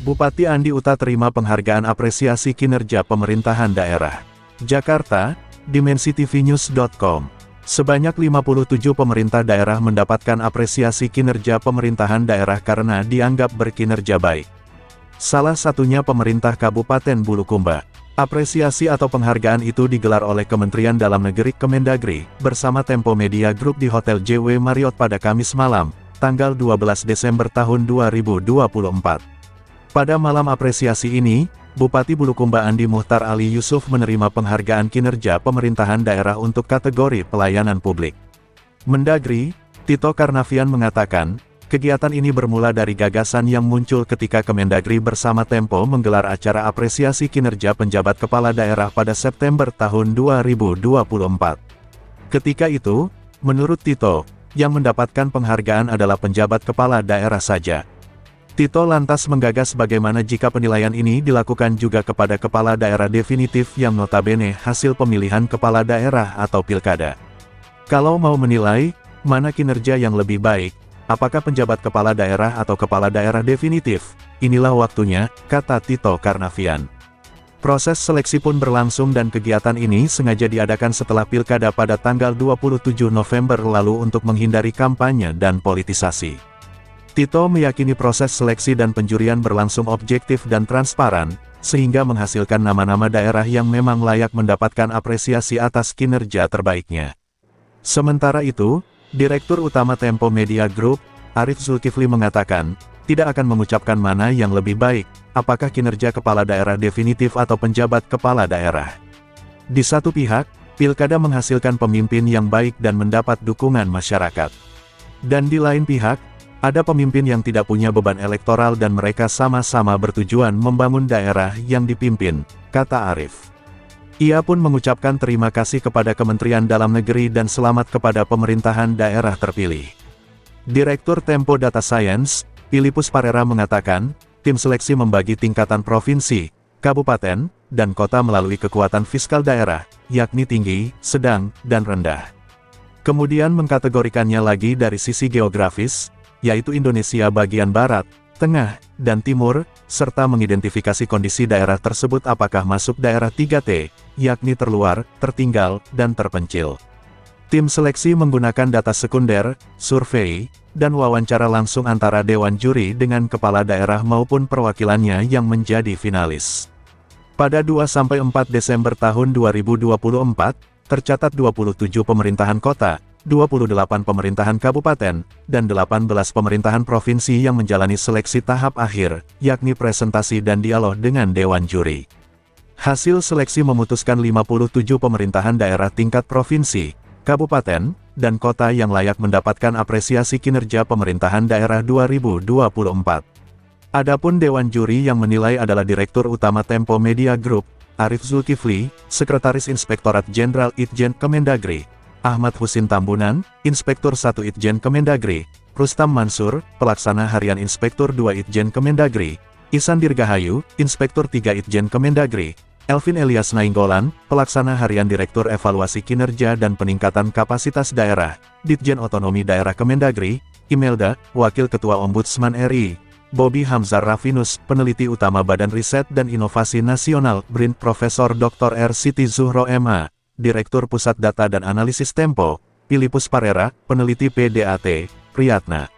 Bupati Andi Uta terima penghargaan apresiasi kinerja pemerintahan daerah. Jakarta, DimensiTVnews.com. Sebanyak 57 pemerintah daerah mendapatkan apresiasi kinerja pemerintahan daerah karena dianggap berkinerja baik. Salah satunya pemerintah Kabupaten Bulukumba. Apresiasi atau penghargaan itu digelar oleh Kementerian Dalam Negeri Kemendagri, bersama Tempo Media Group di Hotel JW Marriott pada Kamis malam, tanggal 12 Desember tahun 2024. Pada malam apresiasi ini, Bupati Bulukumba Andi Muhtar Ali Yusuf menerima penghargaan kinerja pemerintahan daerah untuk kategori pelayanan publik. Mendagri, Tito Karnavian mengatakan, kegiatan ini bermula dari gagasan yang muncul ketika Kemendagri bersama Tempo menggelar acara apresiasi kinerja penjabat kepala daerah pada September tahun 2024. Ketika itu, menurut Tito, yang mendapatkan penghargaan adalah penjabat kepala daerah saja. Tito lantas menggagas bagaimana jika penilaian ini dilakukan juga kepada kepala daerah definitif yang notabene hasil pemilihan kepala daerah atau pilkada. Kalau mau menilai, mana kinerja yang lebih baik, apakah penjabat kepala daerah atau kepala daerah definitif? Inilah waktunya, kata Tito Karnavian. Proses seleksi pun berlangsung dan kegiatan ini sengaja diadakan setelah pilkada pada tanggal 27 November lalu untuk menghindari kampanye dan politisasi. Tito meyakini proses seleksi dan penjurian berlangsung objektif dan transparan, sehingga menghasilkan nama-nama daerah yang memang layak mendapatkan apresiasi atas kinerja terbaiknya. Sementara itu, Direktur Utama Tempo Media Group, Arif Zulkifli mengatakan, tidak akan mengucapkan mana yang lebih baik, apakah kinerja kepala daerah definitif atau penjabat kepala daerah. Di satu pihak, pilkada menghasilkan pemimpin yang baik dan mendapat dukungan masyarakat. Dan di lain pihak, ada pemimpin yang tidak punya beban elektoral dan mereka sama-sama bertujuan membangun daerah yang dipimpin, kata Arif. Ia pun mengucapkan terima kasih kepada Kementerian Dalam Negeri dan selamat kepada pemerintahan daerah terpilih. Direktur Tempo Data Science, Philippus Parera mengatakan, tim seleksi membagi tingkatan provinsi, kabupaten, dan kota melalui kekuatan fiskal daerah, yakni tinggi, sedang, dan rendah. Kemudian mengkategorikannya lagi dari sisi geografis, yaitu Indonesia bagian barat, tengah, dan timur, serta mengidentifikasi kondisi daerah tersebut apakah masuk daerah 3T, yakni terluar, tertinggal, dan terpencil. Tim seleksi menggunakan data sekunder, survei, dan wawancara langsung antara Dewan Juri dengan kepala daerah maupun perwakilannya yang menjadi finalis. Pada 2–4 Desember tahun 2024, tercatat 27 pemerintahan kota, 28 pemerintahan kabupaten, dan 18 pemerintahan provinsi yang menjalani seleksi tahap akhir, yakni presentasi dan dialog dengan Dewan Juri. Hasil seleksi memutuskan 57 pemerintahan daerah tingkat provinsi, kabupaten, dan kota yang layak mendapatkan apresiasi kinerja pemerintahan daerah 2024. Adapun Dewan Juri yang menilai adalah Direktur Utama Tempo Media Group, Arif Zulkifli, Sekretaris Inspektorat Jenderal Itjen Kemendagri, Ahmad Husin Tambunan, Inspektur 1 Itjen Kemendagri, Rustam Mansur, Pelaksana Harian Inspektur 2 Itjen Kemendagri, Ihsan Dirgahayu, Inspektur 3 Itjen Kemendagri, Elvin Elias Nainggolan, Pelaksana Harian Direktur Evaluasi Kinerja dan Peningkatan Kapasitas Daerah, Ditjen Otonomi Daerah Kemendagri, Imelda, Wakil Ketua Ombudsman RI, Bobi Hamzar Rafinus, Peneliti Utama Badan Riset dan Inovasi Nasional, BRIN Profesor Dr. R. Siti Zuhro MA, Direktur Pusat Data dan Analisis Tempo, Philippus Parera, Peneliti PDAT, Priyatna.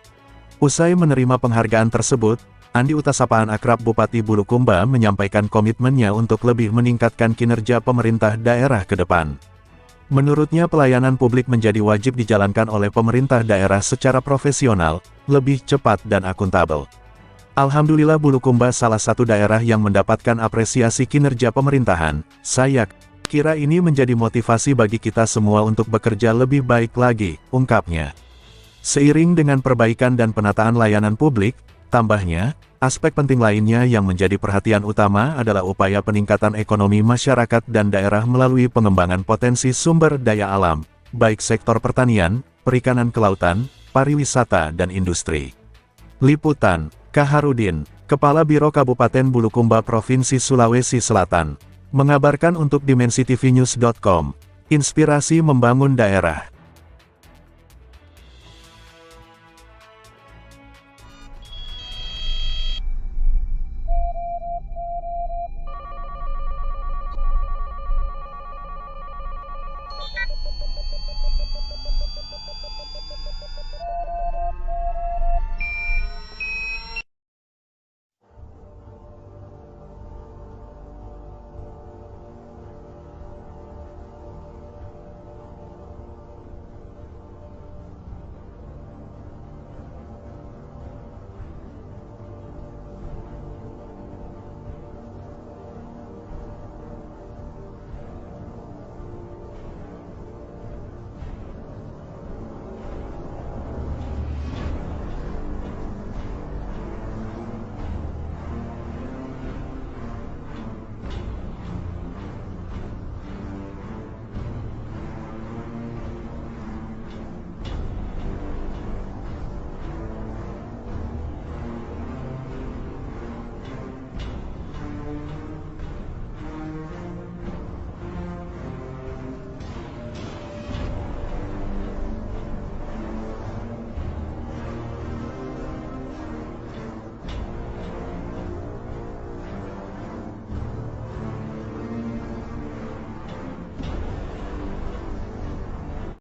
Usai menerima penghargaan tersebut, Andi Uta sapaan akrab Bupati Bulukumba menyampaikan komitmennya untuk lebih meningkatkan kinerja pemerintah daerah ke depan. Menurutnya pelayanan publik menjadi wajib dijalankan oleh pemerintah daerah secara profesional, lebih cepat dan akuntabel. Alhamdulillah Bulukumba salah satu daerah yang mendapatkan apresiasi kinerja pemerintahan, saya kira ini menjadi motivasi bagi kita semua untuk bekerja lebih baik lagi, ungkapnya. Seiring dengan perbaikan dan penataan layanan publik, tambahnya, aspek penting lainnya yang menjadi perhatian utama adalah upaya peningkatan ekonomi masyarakat dan daerah melalui pengembangan potensi sumber daya alam, baik sektor pertanian, perikanan kelautan, pariwisata dan industri. Liputan, Kaharudin, Kepala Biro Kabupaten Bulukumba Provinsi Sulawesi Selatan, mengabarkan untuk DimensiTVnews.com, inspirasi membangun daerah.